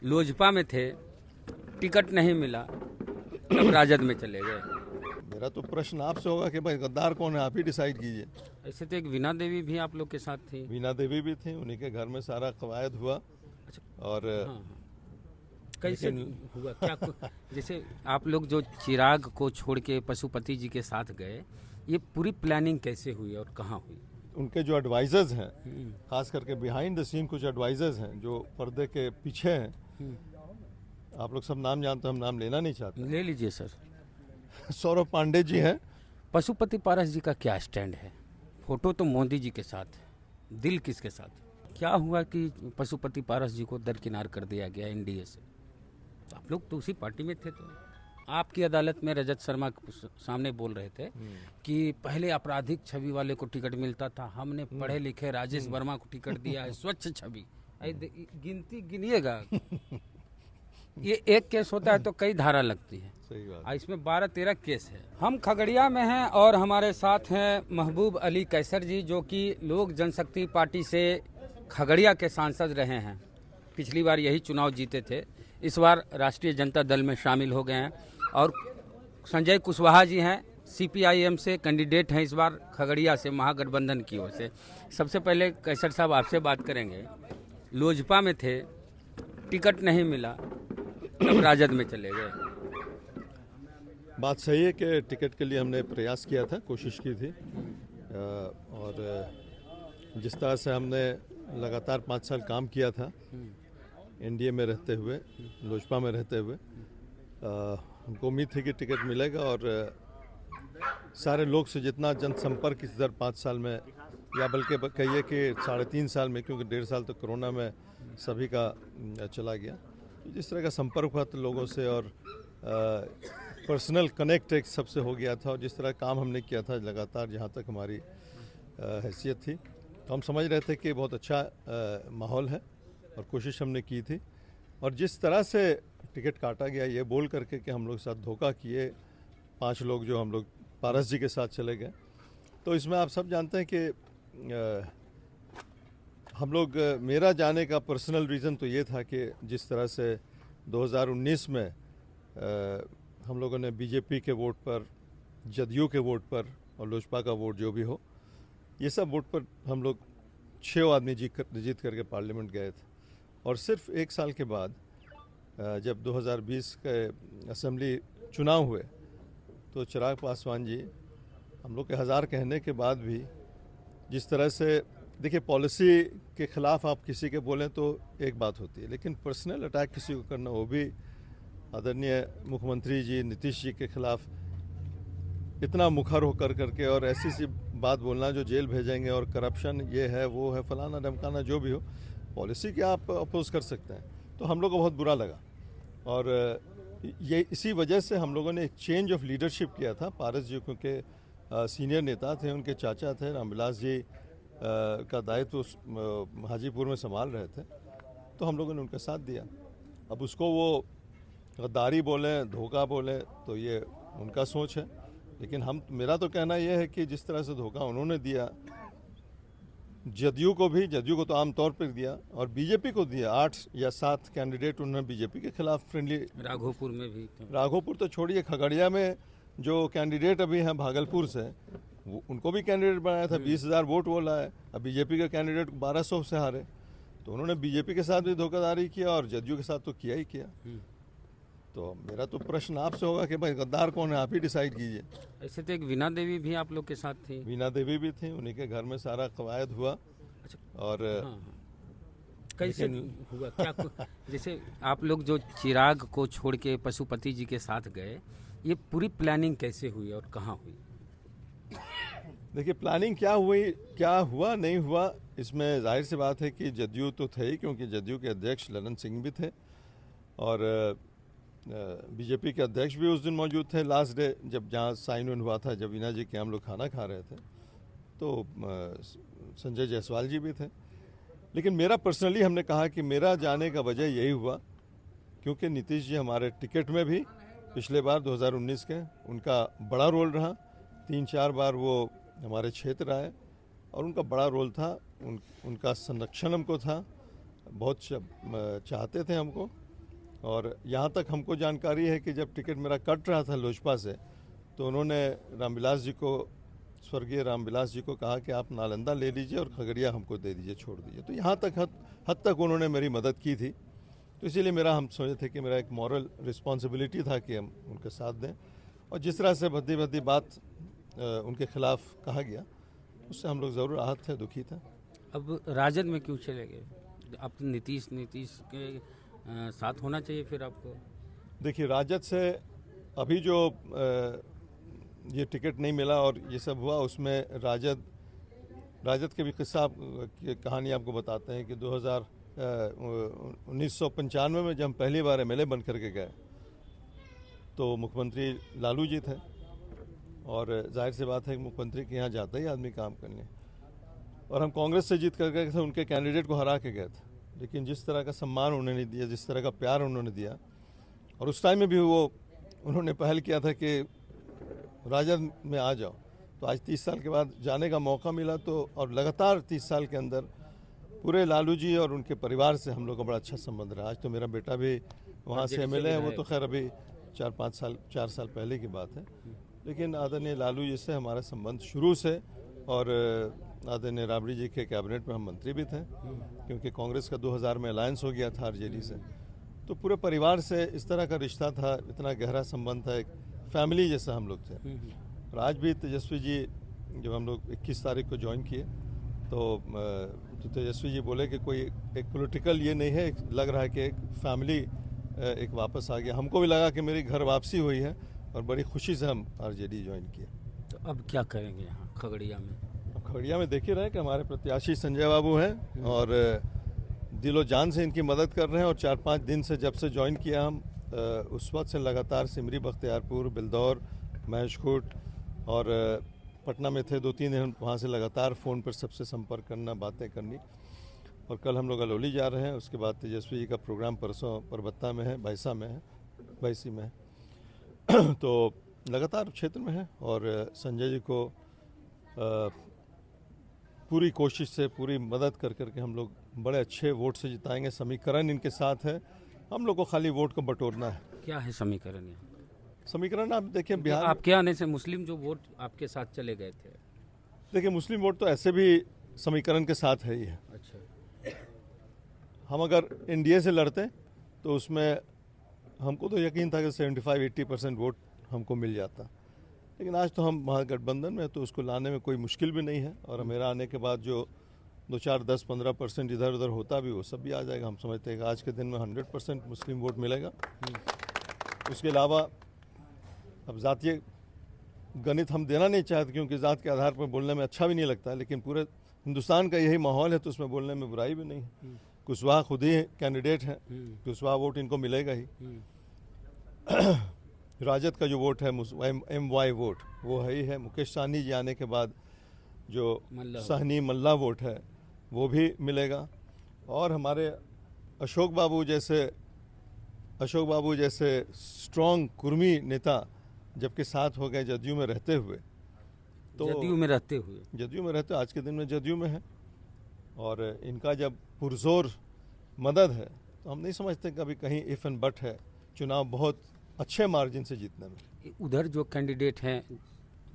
लोजपा में थे, टिकट नहीं मिला, तब राजद में चले गए। मेरा तो प्रश्न आपसे होगा कि भाई गद्दार कौन है, आप ही डिसाइड कीजिए। ऐसे तो एक वीणा देवी भी आप लोग के साथ थी। वीणा देवी भी थी, उन्हीं के घर में सारा कवायद हुआ। अच्छा, और हाँ। कैसे हुआ क्या जैसे आप लोग जो चिराग को छोड़ के पशुपति जी के साथ गए, ये पूरी प्लानिंग कैसे हुई और कहाँ हुई? उनके जो एडवाइजर्स हैं, खास करके बिहाइंड द सीन कुछ एडवाइजर्स हैं जो पर्दे के पीछे हैं। आप लोग सब नाम जानते हैं, हम नाम लेना नहीं चाहते। ले लीजिए सर। सौरभ पांडे जी हैं। पशुपति पारस जी का क्या स्टैंड है? फोटो तो मोदी जी के साथ है, दिल किसके साथ? क्या हुआ कि पशुपति पारस जी को दरकिनार कर दिया गया एनडीए से? आप लोग तो उसी पार्टी में थे। तो आपकी अदालत में रजत शर्मा सामने बोल रहे थे कि पहले आपराधिक छवि वाले को टिकट मिलता था, हमने पढ़े लिखे राजेश वर्मा को टिकट दिया है, स्वच्छ छवि। गिनती गिनिएगा, ये एक केस होता है तो कई धारा लगती है। सही बात। इसमें 12-13 केस है। हम खगड़िया में हैं और हमारे साथ हैं महबूब अली कैसर जी, जो कि लोक जनशक्ति पार्टी से खगड़िया के सांसद रहे हैं। पिछली बार यही चुनाव जीते थे, इस बार राष्ट्रीय जनता दल में शामिल हो गए हैं। और संजय कुशवाहा जी हैं, सीपीआईएम से कैंडिडेट हैं इस बार खगड़िया से, महागठबंधन की ओर से। सबसे पहले कैसर साहब आपसे बात करेंगे। लोजपा में थे, टिकट नहीं मिला, तब राजद में चले गए। बात सही है कि टिकट के लिए हमने प्रयास किया था, कोशिश की थी। और जिस तरह से हमने लगातार 5 साल काम किया था एनडीए में रहते हुए, लोजपा में रहते हुए, हमको उम्मीद थी कि टिकट मिलेगा। और सारे लोग से जितना जनसंपर्क इस 5 साल में, या बल्कि कहिए कि 3.5 साल में, क्योंकि 1.5 साल तो कोरोना में सभी का चला गया, जिस तरह का संपर्क हुआ था लोगों से और पर्सनल कनेक्ट एक सबसे हो गया था, और जिस तरह काम हमने किया था लगातार, जहाँ तक हमारी हैसियत थी, तो हम समझ रहे थे कि बहुत अच्छा माहौल है और कोशिश हमने की थी। और जिस तरह से टिकट काटा गया ये बोल करके कि हम लोग साथ धोखा किए 5 लोग जो हम लोग पारस जी के साथ चले गए, तो इसमें आप सब जानते हैं कि हम लोग, मेरा जाने का पर्सनल रीज़न तो ये था कि जिस तरह से 2019 में हम लोगों ने बीजेपी के वोट पर, जदयू के वोट पर और लोजपा का वोट जो भी हो, ये सब वोट पर हम लोग 6 आदमी जीत करके पार्लियामेंट गए थे। और सिर्फ 1 साल के बाद जब 2020 के असेंबली चुनाव हुए, तो चिराग पासवान जी, हम लोग के 1000 कहने के बाद भी जिस तरह से, देखिए पॉलिसी के ख़िलाफ़ आप किसी के बोलें तो एक बात होती है, लेकिन पर्सनल अटैक किसी को करना, वो भी आदरणीय मुख्यमंत्री जी नीतीश जी के खिलाफ इतना मुखर होकर करके, और ऐसी सी बात बोलना जो जेल भेजेंगे, और करप्शन ये है वो है फलाना धमकाना, जो भी हो, पॉलिसी के आप अपोज कर सकते हैं। तो हम लोग को बहुत बुरा लगा, और ये इसी वजह से हम लोगों ने एक चेंज ऑफ लीडरशिप किया था। पारस जी क्योंकि सीनियर नेता थे, उनके चाचा थे, रामविलास जी का दायित्व हाजीपुर में संभाल रहे थे, तो हम लोगों ने उनका साथ दिया। अब उसको वो गद्दारी बोलें, धोखा बोलें, तो ये उनका सोच है, लेकिन मेरा तो कहना यह है कि जिस तरह से धोखा उन्होंने दिया, जदयू को तो आम तौर पर दिया, और बीजेपी को दिया। 8 या 7 कैंडिडेट उन्होंने बीजेपी के खिलाफ फ्रेंडली, राघोपुर में भी, राघोपुर तो छोड़िए, खगड़िया में जो कैंडिडेट अभी हैं भागलपुर से, उनको भी कैंडिडेट बनाया था, 20,000 वोट वो लाए। अब बीजेपी के कैंडिडेट 1200 से हारे, तो उन्होंने बीजेपी के साथ भी धोखाधड़ी किया और जदयू के साथ तो किया ही किया। तो मेरा तो प्रश्न आपसे होगा कि भाई गद्दार कौन है, आप ही डिसाइड कीजिए। ऐसे तो एक वीणा देवी भी आप लोग के साथ थी। वीणा देवी भी थी, उन्हीं के घर में सारा कवायद हुआ। अच्छा, और कैसे हुआ क्या जैसे आप लोग जो चिराग को छोड़ के पशुपति जी के साथ गए, ये पूरी प्लानिंग कैसे हुई और कहाँ हुई? देखिए प्लानिंग क्या हुई, क्या हुआ नहीं हुआ, इसमें जाहिर सी बात है कि जदयू तो थे ही, क्योंकि जदयू के अध्यक्ष ललन सिंह भी थे, और बीजेपी के अध्यक्ष भी उस दिन मौजूद थे, लास्ट डे जब जहाँ साइन इन हुआ था, जब वीणा जी के हम लोग खाना खा रहे थे, तो संजय जायसवाल जी भी थे। लेकिन मेरा पर्सनली, हमने कहा कि मेरा जाने का वजह यही हुआ क्योंकि नीतीश जी हमारे टिकट में भी पिछले बार 2019 के उनका बड़ा रोल रहा, 3-4 बार वो हमारे क्षेत्र आए, और उनका बड़ा रोल था, उनका संरक्षण हमको था, बहुत चाहते थे हमको, और यहाँ तक हमको जानकारी है कि जब टिकट मेरा कट रहा था लोजपा से, तो उन्होंने रामविलास जी को, स्वर्गीय रामविलास जी को कहा कि आप नालंदा ले लीजिए और खगड़िया हमको दे दीजिए, छोड़ दीजिए। तो यहाँ तक हद तक उन्होंने मेरी मदद की थी। तो इसीलिए हम सोचे थे कि मेरा एक मॉरल रिस्पॉन्सिबिलिटी था कि हम उनके साथ दें। और जिस तरह से भद्दी भद्दी बात उनके खिलाफ कहा गया, उससे हम लोग ज़रूर आहत थे, दुखी थे। अब राजद में क्यों चले गए? अब तो नीतीश के साथ होना चाहिए फिर आपको। देखिए, राजद से अभी जो ये टिकट नहीं मिला और ये सब हुआ, उसमें राजद के भी किस्सा की कहानी आपको बताते हैं कि 1995 में जब हम पहली बार एमएलए बन करके गए, तो मुख्यमंत्री लालू जी थे, और जाहिर सी बात है कि मुख्यमंत्री के यहाँ जाता ही आदमी काम करने, और हम कांग्रेस से जीत कर गए थे, उनके कैंडिडेट को हरा के गए थे। लेकिन जिस तरह का सम्मान उन्होंने दिया, जिस तरह का प्यार उन्होंने दिया, और उस टाइम में भी उन्होंने पहल किया था कि राजद में आ जाओ, तो आज 30 साल के बाद जाने का मौका मिला। तो और लगातार 30 साल के अंदर पूरे लालू जी और उनके परिवार से हम लोग का बड़ा अच्छा संबंध रहा। आज तो मेरा बेटा भी वहाँ से एमएलए है, वो तो खैर अभी 4 साल पहले की बात है, लेकिन आदरणीय लालू जी से हमारा संबंध शुरू से, और आदरणीय राबड़ी जी के कैबिनेट में हम मंत्री भी थे, क्योंकि कांग्रेस का 2000 में अलायंस हो गया था आरजेडी से। तो पूरे परिवार से इस तरह का रिश्ता था, इतना गहरा संबंध था, एक फैमिली जैसा हम लोग थे। और आज भी तेजस्वी जी, जब हम लोग 21 तारीख को ज्वाइन किए, तो तेजस्वी जी बोले कि कोई एक पॉलिटिकल ये नहीं है, लग रहा है कि एक फैमिली एक वापस आ गया। हमको भी लगा कि मेरी घर वापसी हुई है, और बड़ी खुशी से हम आरजेडी ज्वाइन किए। तो अब क्या करेंगे यहाँ खगड़िया में? अब खगड़िया में देख ही रहे कि हमारे प्रत्याशी संजय बाबू हैं, और दिलो जान से इनकी मदद कर रहे हैं। और 4-5 दिन से, जब से ज्वाइन किया हम, उस वक्त से लगातार सिमरी, बख्तियारपुर, बिलदौर, महेशखूट और पटना में थे 2-3 दिन, वहाँ से लगातार फ़ोन पर सबसे संपर्क करना, बातें करनी। और कल हम लोग अलौली जा रहे हैं, उसके बाद तेजस्वी जी का प्रोग्राम परसों परबत्ता में है, बैसी में है। तो लगातार क्षेत्र में है, और संजय जी को पूरी कोशिश से, पूरी मदद कर करके हम लोग बड़े अच्छे वोट से जिताएंगे। समीकरण इनके साथ है, हम लोग को खाली वोट को बटोरना है। क्या है समीकरण यहाँ? समीकरण आप देखिए, बिहार आपके आने से मुस्लिम जो वोट आपके साथ चले गए थे, देखिए, मुस्लिम वोट तो ऐसे भी समीकरण के साथ है ही है। अच्छा, हम अगर एनडीए से लड़ते तो उसमें हमको तो यकीन था कि 75-80% वोट हमको मिल जाता, लेकिन आज तो हम महागठबंधन में, तो उसको लाने में कोई मुश्किल भी नहीं है। और मेरा आने के बाद जो 2-4-10-15% इधर उधर होता भी, वो सब भी आ जाएगा। हम समझते हैं कि आज के दिन में 100% मुस्लिम वोट मिलेगा। उसके अलावा अब जातीय गणित हम देना नहीं चाहते, क्योंकि जात के आधार पर बोलने में अच्छा भी नहीं लगता है, लेकिन पूरे हिंदुस्तान का यही माहौल है, तो उसमें बोलने में बुराई भी नहीं है। कुशवाहा खुद ही कैंडिडेट हैं, कुशवाहा वोट इनको मिलेगा ही। राजद का जो वोट है, MY वोट, वो है ही है। मुकेश सहनी जी आने के बाद जो सहनी मल्ला वोट है, वो भी मिलेगा। और हमारे अशोक बाबू जैसे स्ट्रॉन्ग कुर्मी नेता जबकि साथ हो गए जदयू में रहते हुए, तो जदयू में रहते आज के दिन में जदयू में है, और इनका जब पुरजोर मदद है, तो हम नहीं समझते कभी कहीं इफ एंड बट है चुनाव बहुत अच्छे मार्जिन से जीतने में। उधर जो कैंडिडेट हैं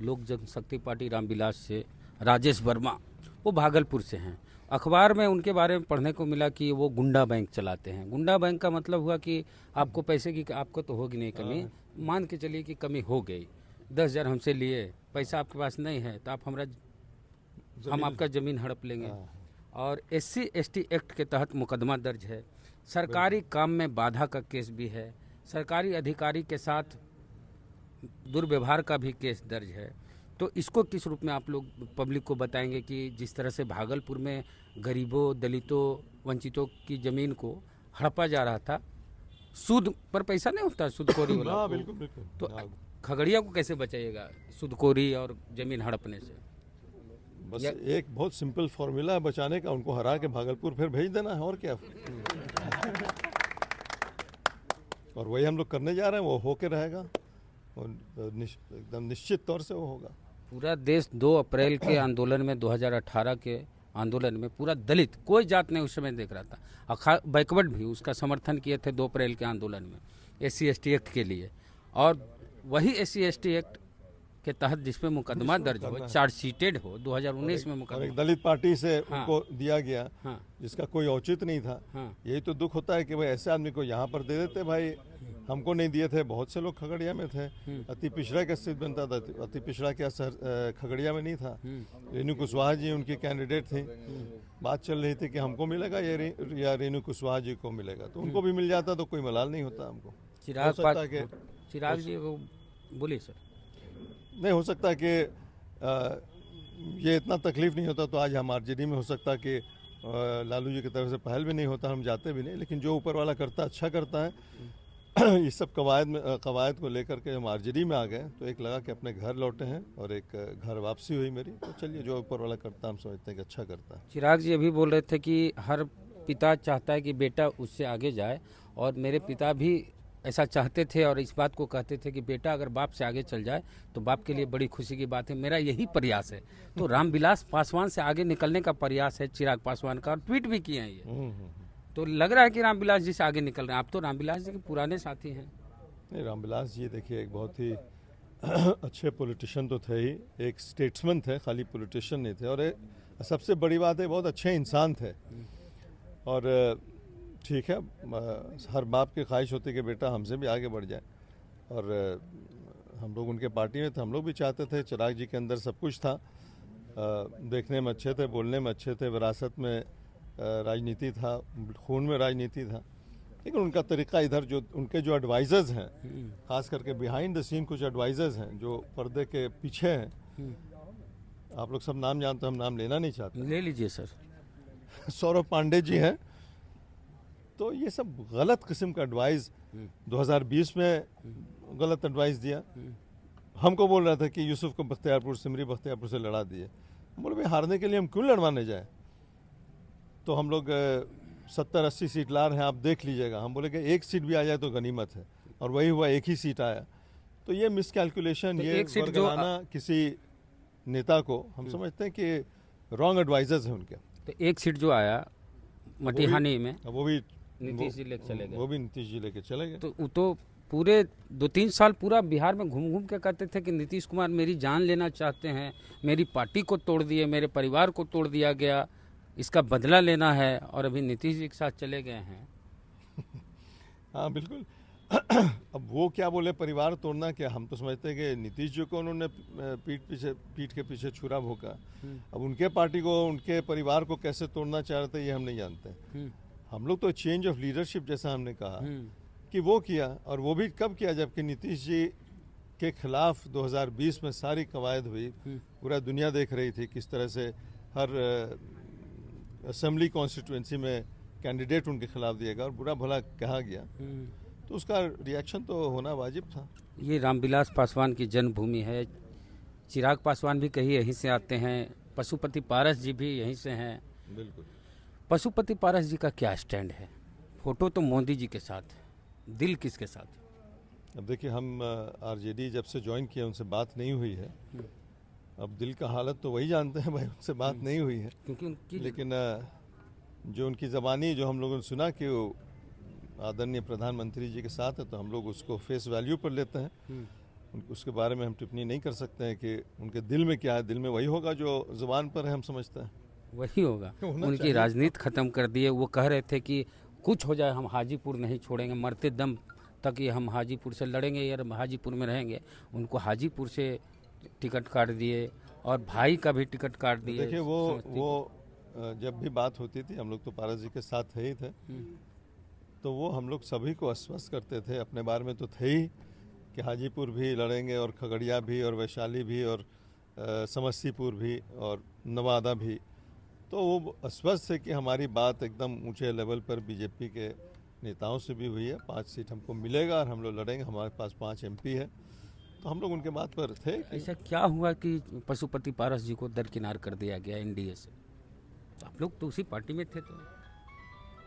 लोक जनशक्ति पार्टी रामविलास से, राजेश वर्मा, वो भागलपुर से हैं। अखबार में उनके बारे में पढ़ने को मिला कि वो गुंडा बैंक चलाते हैं। गुंडा बैंक का मतलब हुआ कि आपको पैसे की, आपको तो होगी नहीं कमी, मान के चलिए कि कमी हो गई, 10,000 हमसे लिए, पैसा आपके पास नहीं है, तो हम आपका ज़मीन हड़प लेंगे। और SC/ST एक्ट के तहत मुकदमा दर्ज है। सरकारी काम में बाधा का केस भी है। सरकारी अधिकारी के साथ दुर्व्यवहार का भी केस दर्ज है। तो इसको किस रूप में आप लोग पब्लिक को बताएंगे कि जिस तरह से भागलपुर में गरीबों, दलितों, वंचितों की ज़मीन को हड़पा जा रहा था, सूद पर पैसा नहीं होता, सूदखोरी वाला। बिल्कुल। तो खगड़िया को कैसे बचाइएगा सूदखोरी और ज़मीन हड़पने से? बस एक बहुत सिंपल फॉर्मूला है बचाने का, उनको हरा के भागलपुर फिर भेज देना है, और क्या। और वही हम लोग करने जा रहे हैं, वो होके रहेगा, और एकदम निश्चित तौर से वो होगा। पूरा देश 2 अप्रैल के आंदोलन में 2018 के आंदोलन में पूरा दलित, कोई जात नहीं उस समय देख रहा था। बैकवर्ड भी उसका समर्थन किए थे 2 अप्रैल के आंदोलन में SC/ST एक्ट के लिए, और वही SC/ST एक्ट के तहत जिसपे मुकदमा दर्ज हो, चार्जशीटेड हो, 2019 में और मुकदमा। एक दलित पार्टी से हाँ। उनको दिया गया, हाँ जिसका कोई औचित्य नहीं था। हाँ यही तो दुख होता है कि भाई ऐसे आदमी को यहाँ पर दे देते, भाई हमको नहीं दिए थे। बहुत से लोग खगड़िया में थे, अति पिछड़ा का स्थिति बनता था। अति पिछड़ा क्या खगड़िया में नहीं था। रेणु कुशवाहा जी उनकी कैंडिडेट थी, बात चल रही थी कि हमको मिलेगा या रेणु कुशवाहा जी को मिलेगा, तो उनको भी मिल जाता तो कोई मलाल नहीं होता हमको। चिराग जी को बोलिए सर। नहीं हो सकता कि ये इतना तकलीफ नहीं होता तो आज हम आरजेडी में हो सकता कि लालू जी की तरफ से पहल भी नहीं होता, हम जाते भी नहीं। लेकिन जो ऊपर वाला करता अच्छा करता है। इस सब कवायद को लेकर के हम आरजेडी में आ गए तो एक लगा कि अपने घर लौटे हैं और एक घर वापसी हुई मेरी। तो चलिए, जो ऊपर वाला करता हम समझते हैं कि अच्छा करता है। चिराग जी अभी बोल रहे थे कि हर पिता चाहता है कि बेटा उससे आगे जाए, और मेरे पिता भी ऐसा चाहते थे और इस बात को कहते थे कि बेटा अगर बाप से आगे चल जाए तो बाप के लिए बड़ी खुशी की बात है। मेरा यही प्रयास है। तो रामविलास पासवान से आगे निकलने का प्रयास है चिराग पासवान का, और ट्वीट भी किए हैं ये। तो लग रहा है कि रामविलास जी से आगे निकल रहे हैं। आप तो रामविलास जी के पुराने साथी हैं। नहीं, रामविलास जी देखिए एक बहुत ही अच्छे पॉलिटिशियन तो थे ही, एक स्टेट्समैन थे, खाली पॉलिटिशियन नहीं थे। और सबसे बड़ी बात है बहुत अच्छे इंसान थे। और ठीक है, हर बाप की ख्वाहिश होती है कि बेटा हमसे भी आगे बढ़ जाए, और हम लोग उनके पार्टी में थे, हम लोग भी चाहते थे। चिराग जी के अंदर सब कुछ था, देखने में अच्छे थे, बोलने में अच्छे थे, विरासत में राजनीति था, खून में राजनीति था। लेकिन उनका तरीका इधर, जो उनके जो एडवाइजर्स हैं, खास करके बिहाइंड द सीन कुछ एडवाइजर्स हैं जो पर्दे के पीछे हैं, आप लोग सब नाम जानते हैं, हम नाम लेना नहीं चाहते। ले लीजिए सर। सौरभ पांडे जी हैं। तो ये सब गलत किस्म का एडवाइस 2020 में गलत एडवाइस दिया। हमको बोल रहा था कि यूसुफ को सिमरी बख्तियारपुर से लड़ा दिए। बोले भाई हारने के लिए हम क्यों लड़वाने जाए, तो हम लोग 70-80 सीट ला रहे हैं, आप देख लीजिएगा। हम बोले कि एक सीट भी आ जाए तो गनीमत है, और वही हुआ, एक ही सीट आया। तो ये मिसकैलकुलेशन, तो ये एक सीट वरगलाना किसी नेता को, हम समझते हैं कि रॉन्ग एडवाइजर्स हैं उनके। तो एक सीट जो आया मटिहानी में, वो भी नीतीश जी लेके चले गए। वो भी नीतीश जी लेके चले गए। तो पूरे 2-3 साल पूरा बिहार में घूम घूम के कहते थे कि नीतीश कुमार मेरी जान लेना चाहते हैं, मेरी पार्टी को तोड़ दिए, मेरे परिवार को तोड़ दिया गया, इसका बदला लेना है। और अभी नीतीश जी के साथ चले गए हैं। हाँ बिल्कुल। अब वो क्या बोले परिवार तोड़ना, क्या हम तो समझते हैं कि नीतीश जी को उन्होंने पीठ के पीछे छुरा भोंका। अब उनके पार्टी को, उनके परिवार को कैसे तोड़ना चाह रहे थे ये हम नहीं जानते। हम लोग तो चेंज ऑफ लीडरशिप जैसा हमने कहा कि वो किया, और वो भी कब किया, जबकि नीतीश जी के खिलाफ 2020 में सारी कवायद हुई, पूरा दुनिया देख रही थी किस तरह से हर असेंबली कॉन्स्टिट्यूएंसी में कैंडिडेट उनके खिलाफ दिया गया और बुरा भला कहा गया। तो उसका रिएक्शन तो होना वाजिब था। ये रामविलास पासवान की जन्मभूमि है। चिराग पासवान भी कहीं यहीं से आते हैं, पशुपति पारस जी भी यहीं से हैं। बिल्कुल। पशुपति पारस जी का क्या स्टैंड है? फोटो तो मोदी जी के साथ, दिल किसके साथ? अब देखिए, हम आरजेडी जब से ज्वाइन किया उनसे बात नहीं हुई है। अब दिल का हालत तो वही जानते हैं भाई, उनसे बात नहीं हुई है। क्योंकि उनकी लेकिन जो उनकी ज़बानी जो हम लोगों ने सुना कि वो आदरणीय प्रधानमंत्री जी के साथ है, तो हम लोग उसको फेस वैल्यू पर लेते हैं। उसके बारे में हम टिप्पणी नहीं कर सकते हैं कि उनके दिल में क्या है। दिल में वही होगा जो ज़ुबान पर है, हम समझते हैं वही होगा। उनकी राजनीति खत्म कर दिए। वो कह रहे थे कि कुछ हो जाए हम हाजीपुर नहीं छोड़ेंगे, मरते दम तक ये हम हाजीपुर से लड़ेंगे या हाजीपुर में रहेंगे। उनको हाजीपुर से टिकट काट दिए और भाई का भी टिकट काट दिए। देखिए वो जब भी बात होती थी, हम लोग तो पारस जी के साथ थे ही थे, तो वो हम लोग सभी को आश्वस्त करते थे, अपने बारे में तो थे ही कि हाजीपुर भी लड़ेंगे और खगड़िया भी और वैशाली भी और समस्तीपुर भी और नवादा भी। तो वो आश्वस्त है कि हमारी बात एकदम ऊंचे लेवल पर बीजेपी के नेताओं से भी हुई है। 5 सीट हमको मिलेगा और हम लोग लड़ेंगे, हमारे पास 5 MP है। तो हम लोग उनके बात पर थे। ऐसा क्या हुआ कि पशुपति पारस जी को दरकिनार कर दिया गया NDA से? आप लोग तो उसी पार्टी में थे। तो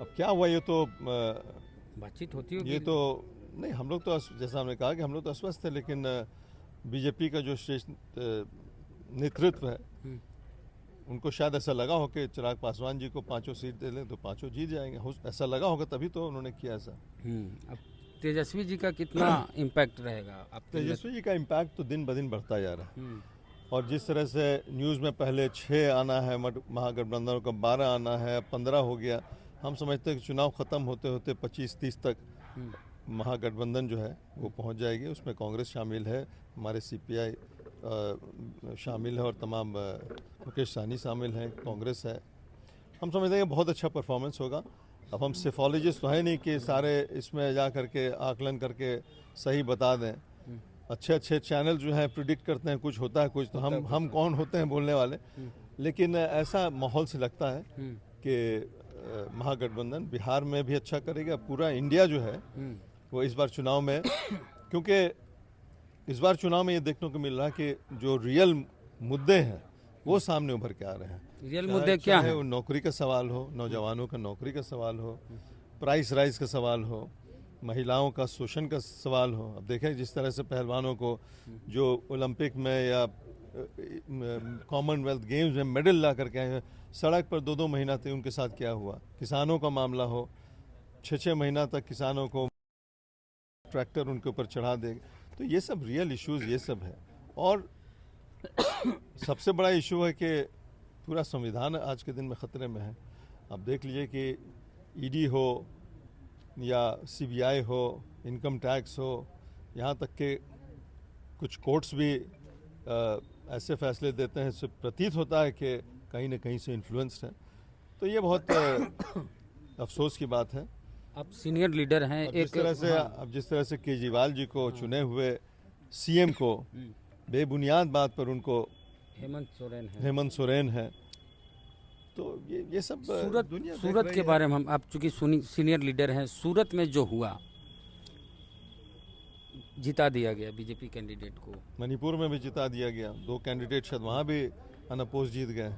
अब क्या हुआ, ये तो बातचीत होती होगी। ये तो नहीं, हम लोग तो जैसा हमने कहा कि हम लोग तो अस्वस्थ थे, लेकिन बीजेपी का जो श्रेष्ठ नेतृत्व है उनको शायद ऐसा लगा हो कि चिराग पासवान जी को 5 सीट दे लें तो 5 जीत जाएंगे, ऐसा लगा होगा तभी तो उन्होंने किया ऐसा। अब तेजस्वी जी का कितना इम्पैक्ट रहेगा? अब तेजस्वी जी का इम्पैक्ट तो दिन ब दिन बढ़ता जा रहा है, और जिस तरह से न्यूज़ में पहले 6 आना है महागठबंधन का, 12 आना है, 15 हो गया। हम समझते हैं कि चुनाव ख़त्म होते होते 25-30 तक महागठबंधन जो है वो पहुंच जाएगी। उसमें कांग्रेस शामिल है, हमारे CPI शामिल है, और तमाम मुकेश सहनी शामिल हैं, कांग्रेस है। हम समझते हैं कि बहुत अच्छा परफॉर्मेंस होगा। अब हम सेफोलॉजिस्ट तो है नहीं कि सारे इसमें जा करके आकलन करके सही बता दें। अच्छे अच्छे चैनल जो हैं प्रिडिक्ट करते हैं कुछ होता है कुछ, तो हम कौन होते हैं बोलने वाले। लेकिन ऐसा माहौल से लगता है कि महागठबंधन बिहार में भी अच्छा करेगा, पूरा इंडिया जो है वो इस बार चुनाव में, क्योंकि इस बार चुनाव में ये देखने को मिल रहा है कि जो रियल मुद्दे हैं वो सामने उभर के आ रहे हैं। रियल मुद्दे क्या है? वो नौकरी का सवाल हो, नौजवानों का नौकरी का सवाल हो, प्राइस राइज का सवाल हो, महिलाओं का शोषण का सवाल हो। अब देखें जिस तरह से पहलवानों को जो ओलंपिक में या कॉमनवेल्थ गेम्स में मेडल ला करके आए हैं, सड़क पर 2-2 महीना तक उनके साथ क्या हुआ। किसानों का मामला हो, 6-6 महीना तक किसानों को ट्रैक्टर उनके ऊपर चढ़ा देगा। तो ये सब रियल इश्यूज ये सब है। और सबसे बड़ा इशू है कि पूरा संविधान आज के दिन में ख़तरे में है। आप देख लीजिए कि ईडी हो या CBI हो, इनकम टैक्स हो, यहाँ तक के कुछ कोर्ट्स भी ऐसे फैसले देते हैं, इससे प्रतीत होता है कि कहीं ना कहीं से इन्फ्लुएंस्ड है। तो ये बहुत अफसोस की बात है। आप सीनियर लीडर हैं, जिस तरह से केजरीवाल जी को चुने हुए CM को बेबुनियाद बात पर उनको हेमंत सोरेन है, तो ये सब सूरत के बारे में हम, आप चूंकि सीनियर लीडर हैं, सूरत में जो हुआ, जिता दिया गया बीजेपी कैंडिडेट को, मणिपुर में भी जिता दिया गया, 2 कैंडिडेट शायद वहाँ भी अनअपोज जीत गए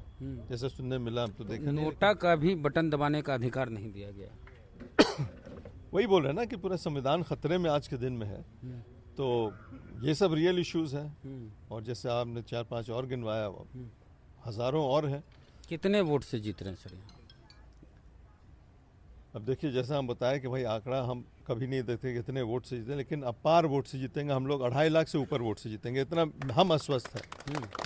जैसे सुनने मिला। तो देखा नोटा का भी बटन दबाने का अधिकार नहीं दिया गया। वही बोल रहे हैं ना कि पूरा संविधान खतरे में आज के दिन में है। तो ये सब रियल इश्यूज हैं। और जैसे आपने 4-5 और गिनवाया, हजारों और हैं। कितने वोट से जीत रहे हैं सर यहाँ? अब देखिए, जैसा हम बताएं कि भाई आंकड़ा हम कभी नहीं देखते कितने वोट से जीते, लेकिन अपार वोट से जीतेंगे हम लोग। 2.5 लाख से ऊपर वोट से जीतेंगे, इतना हम आश्वस्त हैं।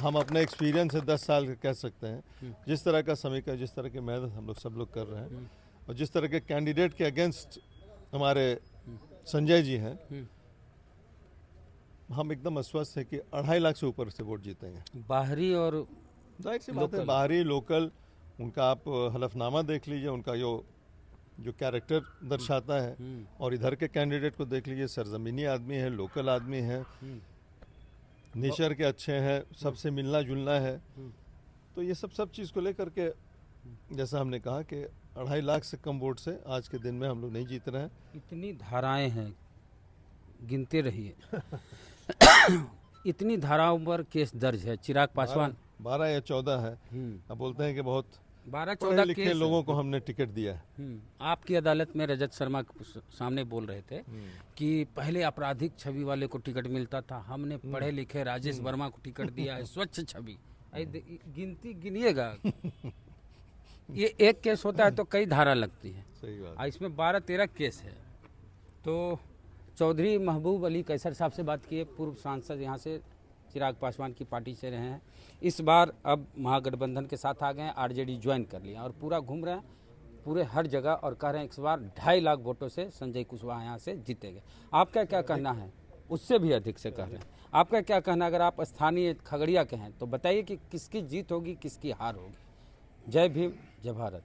हम अपने एक्सपीरियंस से 10 साल का कह सकते हैं। जिस तरह का समीकरण, जिस तरह की मेहनत हम लोग सब लोग कर रहे हैं, और जिस तरह के कैंडिडेट के अगेंस्ट हमारे संजय जी हैं, हम एकदम आश्वस्त है कि 2.5 लाख से ऊपर से वोट जीतेंगे। बाहरी और जाहिर सी बात है, बाहरी लोकल, उनका आप हलफनामा देख लीजिए, उनका जो कैरेक्टर दर्शाता है, और इधर के कैंडिडेट को देख लीजिए, सरजमीनी आदमी है, लोकल आदमी है, नेचर के अच्छे हैं, सबसे मिलना जुलना है। तो ये सब चीज़ को लेकर के, जैसा हमने कहा कि 2.5 लाख से कम वोट से आज के दिन में हम लोग नहीं जीत रहे हैं। इतनी धाराएं हैं, गिनते रहिए। इतनी धाराओं पर केस दर्ज है। चिराग पासवान 12 या 14 है। अब बोलते हैं कि बहुत 12-14 लिखे लोगों को हमने टिकट दिया है। आपकी अदालत में रजत शर्मा सामने बोल रहे थे कि पहले आपराधिक छवि वाले को टिकट मिलता था, हमने पढ़े लिखे राजेश वर्मा को टिकट दिया है, स्वच्छ छवि। गिनती गिनिएगा, ये एक केस होता है तो कई धारा लगती है। सही बात। इसमें 12-13 केस है। तो चौधरी महबूब अली कैसर साहब से बात किए, पूर्व सांसद यहाँ से चिराग पासवान की पार्टी से रहे हैं। इस बार अब महागठबंधन के साथ आ गए हैं, RJD ज्वाइन कर लिया और पूरा घूम रहे हैं पूरे हर जगह, और कह रहे हैं इस बार 2.5 लाख वोटों से संजय कुशवाहा यहाँ से जीतेंगे। आपका क्या कहना है? उससे भी अधिक से कह रहे हैं। आपका क्या कहना, अगर आप स्थानीय खगड़िया के हैं तो बताइए कि किसकी जीत होगी, किसकी हार होगी? जय भीम, जय भारत।